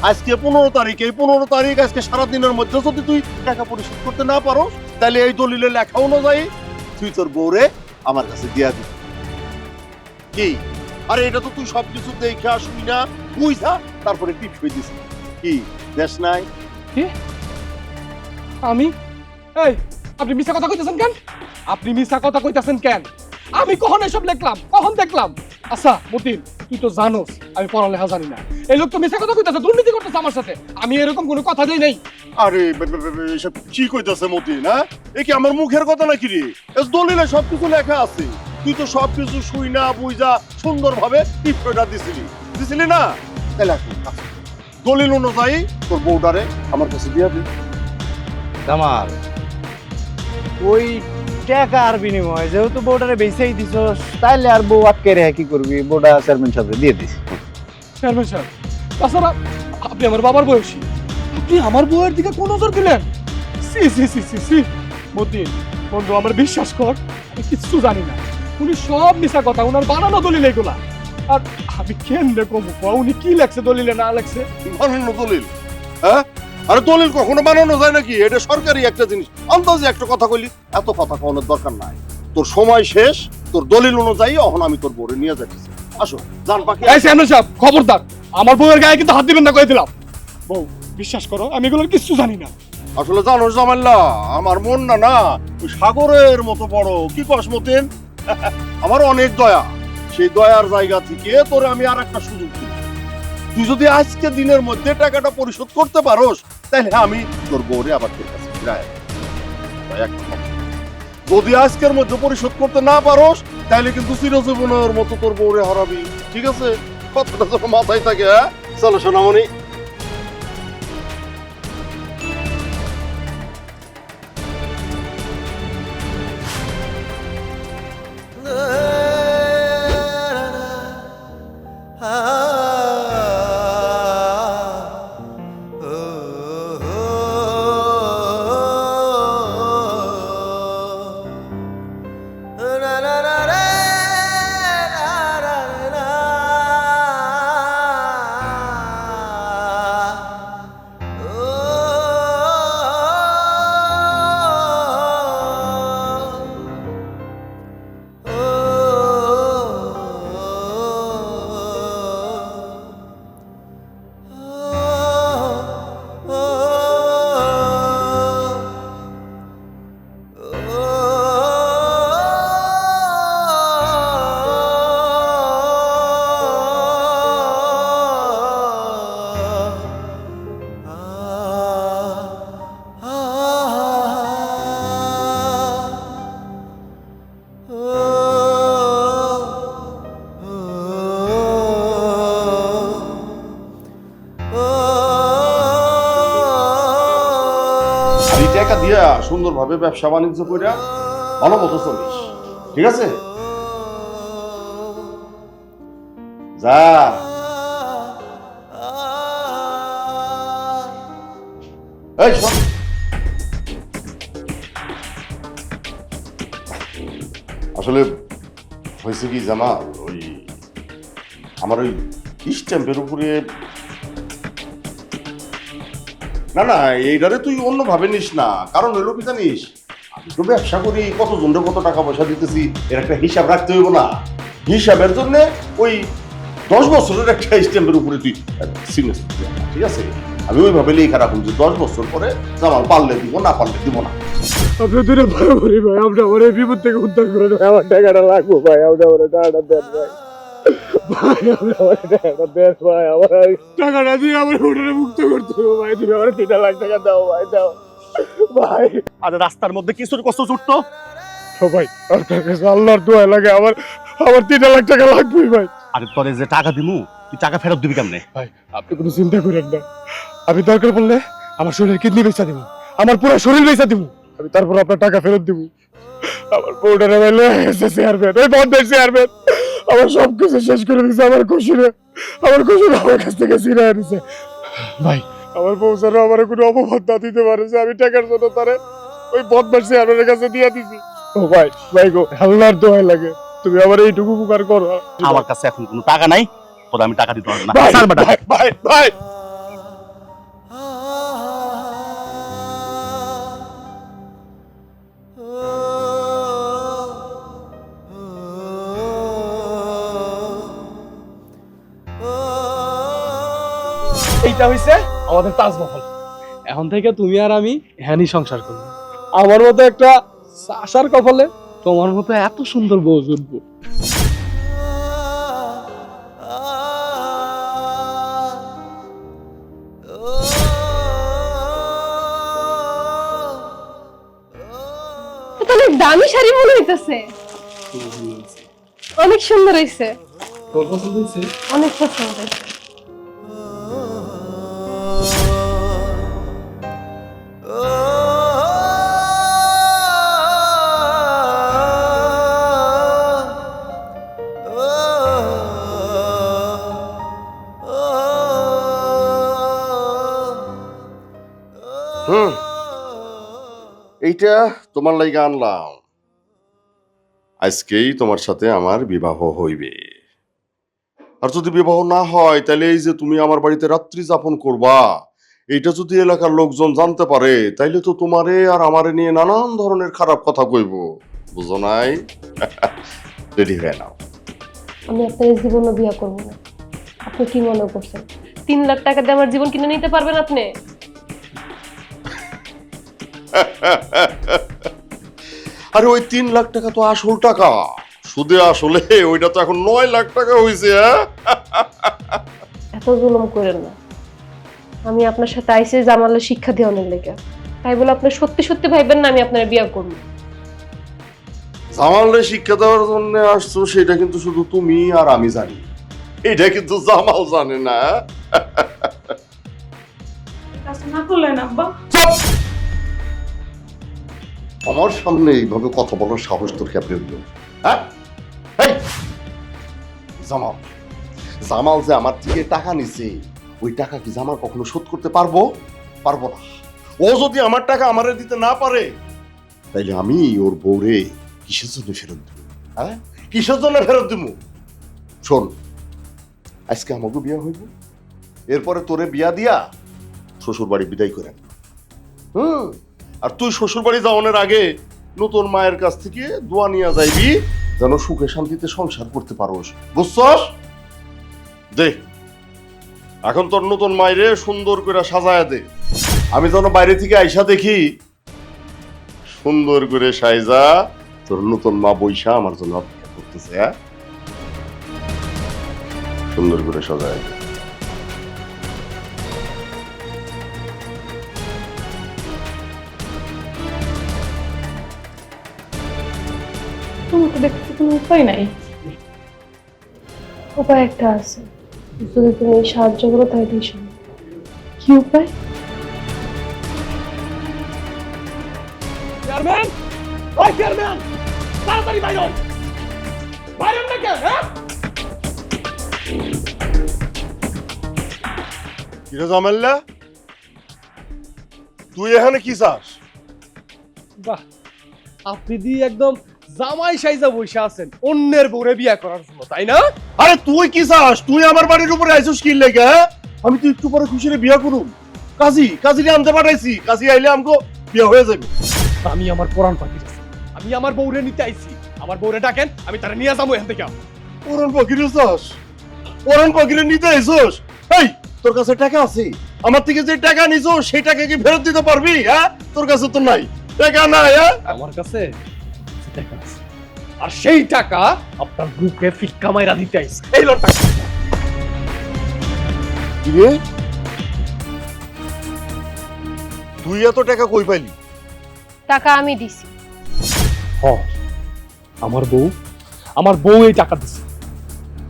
আজকে 15 তারিখ, এই 15 তারিখ আজকে সারাদিনের মধ্যে যদি তুই টাকা পরিশোধ করতে না পারো, তাহলে এই দলিলে লেখা অনুযায়ী তুই তোর বউরে আমার কাছে দিয়া দিবি। কি আরে এটা তো তুই সবকিছু দেখা শুই না বুঝা তারপরে টিপ হয়ে দিস। কি দেশ নাই? আমি এই আপনি মিছা কথা কইতেছেন কেন? আপনি মিছা কথা কইতেছেন কেন? আমি কখন এসব লিখলাম, কখন দেখলাম? আচ্ছা মতিন, তুই তো জানোস আমি পড়ালেখা জানি না। এই লোক তো মিছা কথা কইতাছে, দুর্নীতি করতেছে আমার সাথে। আমি এরকম কোনো কথা দেই নাই। আরে এসব কি কইতাছে মতি না? এ কি আমার মুখের কথা নাকি রে? এস দলিলে সবকিছু লেখা আছে। তুই তো সবকিছু শুই না বুঝা সুন্দরভাবে টিপটা দিছিলি না? তাহলে এখন দলিল অনুযায়ী তোর বউটারে আমার কাছে দিয়া দি। জামাল, ওই টাকার বিনিময়ে যেহেতু বউটারে বেঁচেই দিছ, তাইলে আর বউ আটকে রেখে কি করবি? বউটা চেয়ারম্যান সাহেবরে দিয়ে দিস। চেয়ারম্যান সাহেব, তাছাড়া আপনি আমার বাবার বয়সী, আপনি আমার বউয়ের দিকে কোন নজর দিলেন? সি সি সি সি সি মতিন বন্ধু, আমার বিশ্বাস কর, আমি কিচ্ছু জানি না। উনি সব মিছা কথা, উনার বানানো দলিল এগুলা। আর আমি কেমনে কমু, উনি কি লেখছে দলিলে না লেখছে? বানানো দলিল? হ্যাঁ, আরে দলিল কখনো বানানো যায় নাকি? এটা সরকারি একটা জিনিস। আন্দাজে একটা কথা কইলি, এত কথা কওয়ানোর দরকার নাই। তোর সময় শেষ, তোর দলিল অনুযায়ী এখন আমি তোর বউরে নিয়ে যাচ্ছি। আসো জান পাখি। এই চেয়ারম্যান সাহেব, খবরদার, আমার বউয়ের গায়ে কিন্তু হাত দিবেন না কয়ে দিলাম। বউ বিশ্বাস করো, আমি এগুলোর কিচ্ছু জানি না। আসলে জানো জামাল্লা, আমার মন না না ওই সাগরের মতো বড়। কি কস মতিন? আমার অনেক দয়া, সেই দয়ার জায়গা থেকে তোরে আমি আর একটা সুযোগ দিই। তুই যদি আজকে দিনের মধ্যে টাকাটা পরিশোধ করতে পারোস, তাহলে আমি তোর বউরে আবার তোর কাছে ফিরাই। যদি আজকের মধ্যে পরিশোধ করতে না পারোস, তাহলে কিন্তু চিরজীবনের মতো তোর বউরে হারাবি। ঠিক আছে? কথাটা যেন মাথায় থাকে। হ্যাঁ, চলো সোনামণি। টাকা দিয়া সুন্দরভাবে ব্যবসা বাণিজ্য করে ভালো মতো চলিস। ঠিক আছে? যা। এই শোন, আসলে হয়েছে কি জামাল, ওই আমার ওই স্ট্যাম্পের উপরে না না এইটারে তুই অন্যভাবে নিস না। কারণ হইলো কি জানিস, আমি তো ব্যবসা করি, কতজনরে কত টাকা পয়সা দিতেছি, এর একটা হিসাব রাখতে হইব না? হিসাবের জন্য ওই 10 বছরের একটা স্ট্যাম্পের উপরে তুই সিগনেচার দিবি। ঠিক আছে? আমি ওইভাবে লেখা রাখুন যে 10 বছর পরে জামাল পারলে দিব, না পারলে দিব না। আপনি দূরে ভয় করি ভাই, আপনি আমার এই বিপদ থেকে উদ্ধার করে দেন। আমার টাকাটা লাগবো ভাই, আপনি আমার টাকাটা দেন ভাই। ভাই আপনি আমার টাকাটা দেন ভাই, আমার টাকাটা দিয়ে আমার হোটেলে মুক্ত করতে হবে ভাই। তুমি আমার 3 লাখ টাকা দাও ভাই, দাও ভাই। আর রাস্তার মধ্যে কিছুর কষ্ট ছুটতো ভাই, আপনার কাছে আল্লাহর দোয়া লাগে, আমার 3 লাখ টাকা লাগবে ভাই। আরে তোরে যে টাকা দিমু, তুই টাকা ফেরত দিবি কেমনে? ভাই আপনি কোনো চিন্তা করেন না, আমি দরকার পড়লে আমার শরীরের কিডনি বেচা দিব, আমার পুরো শরীর বেচা দিব, আমি তারপর আপনার টাকা ফেরত দিব। আমার বউটারে বলে চেয়ারম্যান, ওই বন্ধের চেয়ারম্যান আমার সবকিছু শেষ করে দিচ্ছে। আমার খুশিরে আমার কাছ থেকে ছিনিয়ে নিছে। ভাই আমার বউ যেন আমার কোনো অপবাদ না দিতে পারে যে আমি টাকার জন্য তারে ওই বদমাস চেয়ারম্যানের কাছে দিয়ে দিছি। ও ভাই ভাই গো, আল্লাহর দোহাই লাগে, তুমি আমার এইটুকু উপকার করো। আমার কাছে এখন কোনো টাকা নাই, তোরা আমি টাকা দিতে পারবো না। ভাই ছাড় বেটা। ভাই ভাই ভাই এইটা হইছে আমাদের তাজমহল। এখন থেকে তুমি আর আমি হ্যানি সংসার করবো। আমার মতো একটা আশার কপালে তোমার মতো এত সুন্দর বউ জুটবো। এটা অনেক দামি শাড়ি মনে হইতেছে, অনেক সুন্দর হয়েছে, তোর পছন্দ হয়েছে? অনেক পছন্দ হয়েছে। এইটা তোমার লাগি আনলাম। আজকেই তোমার সাথে আমার বিবাহ হইবে। আর যদি বিবাহ না হয় তাহলে এই যে তুমি আমার বাড়িতে রাত্রি যাপন করবা, এইটা যদি এলাকার লোকজন জানতে পারে তাইলে তো তোমারে আর আমারে নিয়ে নানান ধরনের খারাপ কথা কইব, বুঝো নাই? রেডি হয়ে নাও। আমি আপনার জীবনও বিয়ে করবো না। আপনি কি মনে করছেন 3 লাখ টাকা দিয়ে আমার জীবন কিনে নিতে পারবেন আপনি? আরে ওই 3 লাখ টাকা তো আসল টাকা, সুদে আসলে ওইটা তো এখন 9 লাখ টাকা হয়েছে। এত জুলুম করেন না। আমি আপনার সাথে আইসে জামালের শিক্ষা দেওয়ানোর লেগে, তাই বলে আপনি সত্যি সত্যি ভাইবেন না আমি আপনার বিয়ে করবো। জামালরে শিক্ষা দেওয়ার জন্য আসছো সেটা কিন্তু শুধু তুমি আর আমি জানি, এটা কিন্তু জামাল জানে না। না করলেন আব্বা? চুপ! আমার সামনে এইভাবে কথা বলার সাহস তোর ক্যাপ্টেন, হ্যাঁ? এই, জামাল জামাল যে আমার থেকে টাকা নিছে, ওই টাকা কি জামাল কখনো শোধ করতে পারবো? পারবো না। ও যদি আমার টাকা আমারে দিতে না পারে তাইলে আমি ওর বউরে কিসের জন্য ফেরত দেব? হ্যাঁ, কিসের জন্য ফেরত দিব? শোন, আজকে আমাকে বিয়া হইব, এরপরে তোরে বিয়া দিয়া শ্বশুর বাড়ি বিদায় করে আনবো। আর তুই শ্বশুর বাড়ি যাওয়ানোর আগে নতুন মায়ের কাছ থেকে দোয়া নিয়ে যাইবি যেন সুখে শান্তিতে সংসার করতে পারোস, বুঝছস? দে এখন তোর নতুন মায়েরে সুন্দর করে সাজায় দে, আমি যেন বাইরে থেকে আইসা দেখি সুন্দর করে সাইজা তোর নতুন মা বৈশা আমার জন্য অপেক্ষা করতেছে। হ্যাঁ, সুন্দর করে সাজায় দে। তুমি তো দেখতে কোনো উপায় নাই। উপায় একটা আছে, যদি তুমি সাহায্য করো তাহলেই সম্ভব। কি উপায়? চেয়ারম্যান, ওই চেয়ারম্যান, তাড়াতাড়ি বাইরে হন। বাইরে হন না কেন? হ্যাঁ, কিরে জামাল্লা, তুই এখানে কি চাস? বাহ, আপনি দি একদম জামাই সাইজা বসে আছেন অন্যের বউরে বিয়ে করার জন্য, তাই না? আরে তুই কি চাস? তুই আমার বাড়ির উপরে আইছিস কি লেগে? আমি তো একটু পরে খুশিরে বিয়া করুম। কাজী আনতে পাঠাইছি, কাজী আইলে আমগো বিয়া হয়ে যাবে। আমি আমার কোরআন পাখি আছি, আমি আমার বউরে নিতে আইছি। আমার বউরে ডাকেন, আমি তারে নিয়ে যাবো এখান থেকে। ওরন ফকিরে চাস? ওরন ফকিরে নিতে আইছস? এই, তোর কাছে টাকা আছে? আমার থেকে যে টাকা নিছো সেই টাকা কি ফেরত দিতে পারবি? হ্যাঁ, তোর কাছে তো নাই টাকা, নাই? হ্যাঁ, আমার কাছে টাকা আছে, আর সেই টাকা আপনার বুকে ফিক্কা মাইরা দিতে আইছি। এই লোক টাকা। কি রে, তুই এত টাকা কই পাইলি? টাকা আমি দিছি। হ, আমার বউ এই টাকা দিছে।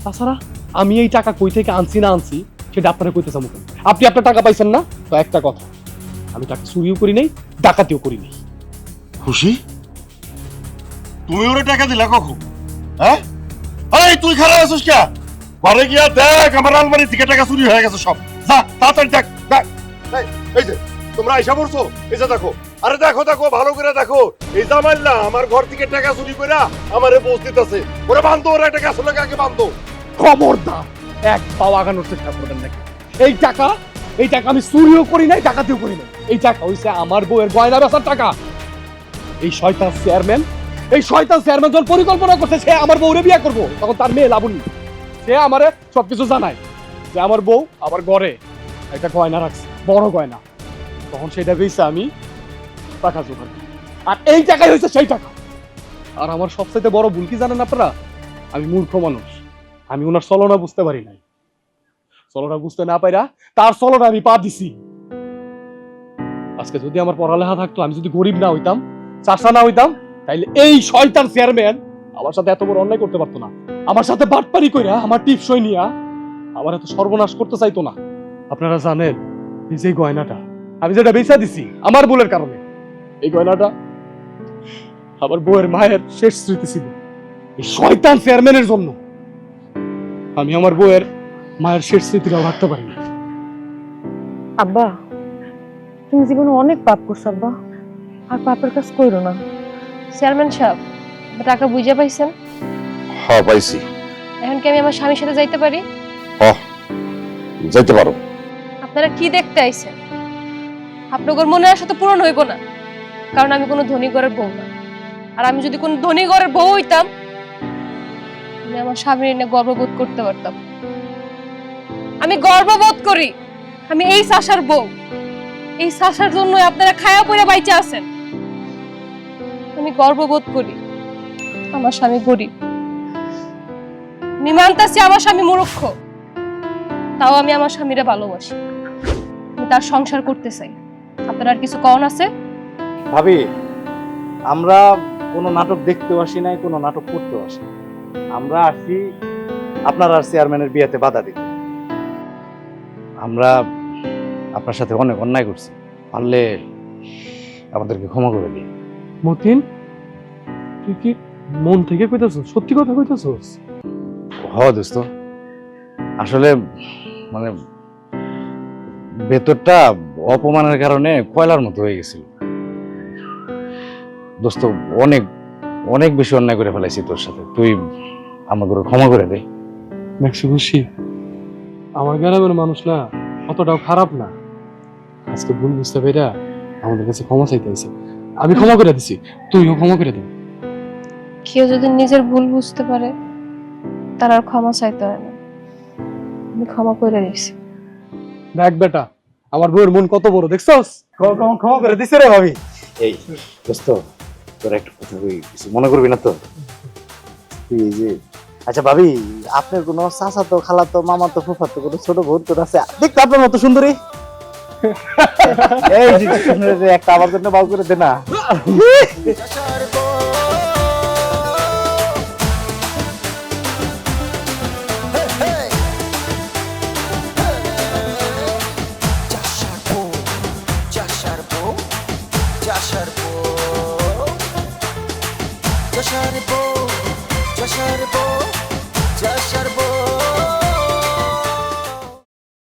তাছাড়া আমি এই টাকা কই থেকে আনছি না আনছি সেটা আপনারা কইতে চাবো কেন? আপনি আপনার টাকা পাইছেন না? তো একটা কথা, আমি টাকা চুরিও করি নাই, ডাকাতিও করি নাই। খুশি, তুমি ওরে টাকা দিলা কখন? হ্যাঁ, এই তুই খারাপ আছিস কে? ঘরে গিয়া দেখ আমার আলমারি থেকে টাকা চুরি হয়ে গেছে সব। যা তাড়াতাড়ি দেখ। এই যে তোমরা আইসা পড়ছো, এই যে দেখো, আরে দেখো দেখো ভালো করে দেখো, এই জামাইল্লা আমার ঘর থেকে টাকা চুরি করে আমারে পোস্ট দিতেছে। ওরা বান্ধো, ওরা একটা গাছ লাগাকে বান্ধো। খবরদার এক পাও আগানোর চেষ্টা করবেন নাকি। এই টাকা আমি চুরিও করি নাই, ডাকাতিও করি নাই। এই টাকা হইছে আমার বউয়ের গয়না বেচার টাকা। এই শয়তান চেয়ারম্যান যখন পরিকল্পনা করছে সে আমার বউরে বিয়ে করবো, তখন তার মেয়ে লাবণী সে আমারে সবকিছু জানায় যে আমার বউ আমার ঘরে একটা গয়না রাখছে, বড় গয়না। তখন সেটা বেচে আমি টাকা জোগাড় করি। আর এই টাকাই হয়েছে সেই টাকা। আর আমার সবচেয়ে বড় ভুল কি জানেন আপনারা? আমি মূর্খ মানুষ, আমি ওনার চলনা বুঝতে পারি নাই। চলনা বুঝতে না পাইরা তার চলনা আমি পা দিছি। আজকে যদি আমার পড়ালেখা থাকতো, আমি যদি গরিব না হইতাম, চাষা না হইতাম, তাইলে এই শয়তান চেয়ারম্যান আমার সাথে এত বড় অন্যায় করতে পারতো না। আমার সাথে বাটপারি কইরা আমার টিপসই নিয়া আমার এত সর্বনাশ করতে চাইতো না। আপনারা জানেন এই যে গয়নাটা আমি যেটা বেচা দিছি আমার ভুলের কারণে, এই গয়নাটা আমার বউয়ের মায়ের শেষ স্মৃতি ছিল। এই শয়তান চেয়ারম্যানের জন্য আমি আমার বউয়ের মায়ের শেষ স্মৃতিটাও রাখতে পারি না। আব্বা, তুমি জীবনে অনেক পাপ করছো আব্বা, আর পাপের কাজ করো না। চেয়ারম্যান সাহেব, টাকা বুঝে পাইছেন? হ্যাঁ পাইছি। এখন কি আমি আমার স্বামীর সাথে যাইতে পারি? যাইতে পারো। আপনারা কি দেখতে আইছেন? আপনাদের মনে আশা তো পূরণ হইব না, কারণ আমি কোনো ধনী ঘরের বউ না। আর আমি যদি কোনো ধনী ঘরের বউ হইতাম, আমি আমার স্বামীর নিয়ে গর্ববোধ করতে পারতাম। আমি গর্ববোধ করি আমি এই সাশার বউ। এই সাশার জন্য আপনারা খায়া পয়রা বাইচে আছেন। আমি গর্ববোধ করি আমার স্বামী গরিব। আমি মানতাছি আমার স্বামী মূর্খ, তাও আমি আমার স্বামীরে ভালোবাসি। আমি তার সংসার করতে চাই। আপনার আর কিছু কওন আছে? ভাবি, আমরা কোনো নাটক দেখতেও আসি নাই, কোনো নাটক করতেও আসি নাই। আমরা আসি আপনার আর চেয়ারম্যানের বিয়েতে বাধা দিতে। আমরা আপনার সাথে অনেক অন্যায় করছি, পারলে আমাদেরকে ক্ষমা করে দিন। মতিন, তুই কি মন থেকে কইতাছস? সত্যি কথা কইতাছস? হ দোস্ত, আসলে মানে ভেতরটা অপমানের কারণে কয়লার মতো হয়ে গেছিল। দোস্ত, অনেক অনেক বেশি অন্যায় করে ফেলাইছি তোর সাথে, তুই আমাকে ক্ষমা করে দে। দেখছি খুশি, আমার গ্রামের মানুষ না অতটাও খারাপ না। আজকে ভুল বুঝতে পেরে আমাদের কাছে ক্ষমা চাইতে আইছে, আমি ক্ষমা করে দিছি, তুইও ক্ষমা করে দে। কেউ যদি নিজের ভুল বুঝতে পারে তার আর ক্ষমা চাইতে হয় না। আমি ক্ষমা করে দিয়েছি। দেখ বেটা, আমার বউয়ের মন কত বড়, দেখছস? ক্ষমা করে দিছে রে ভাবি। এই দোস্ত, তোর একটা কথা কই, কিছু মনে করবি না তো? তুই এই যে, আচ্ছা ভাবি, আপনার কোনো চাচাতো খালাতো মামাতো ফুফাতো কোনো ছোট বোন তোর আছে দেখতে আপনার মতো সুন্দরী? এই যে একটা আমার জন্য বাউ করে দে না।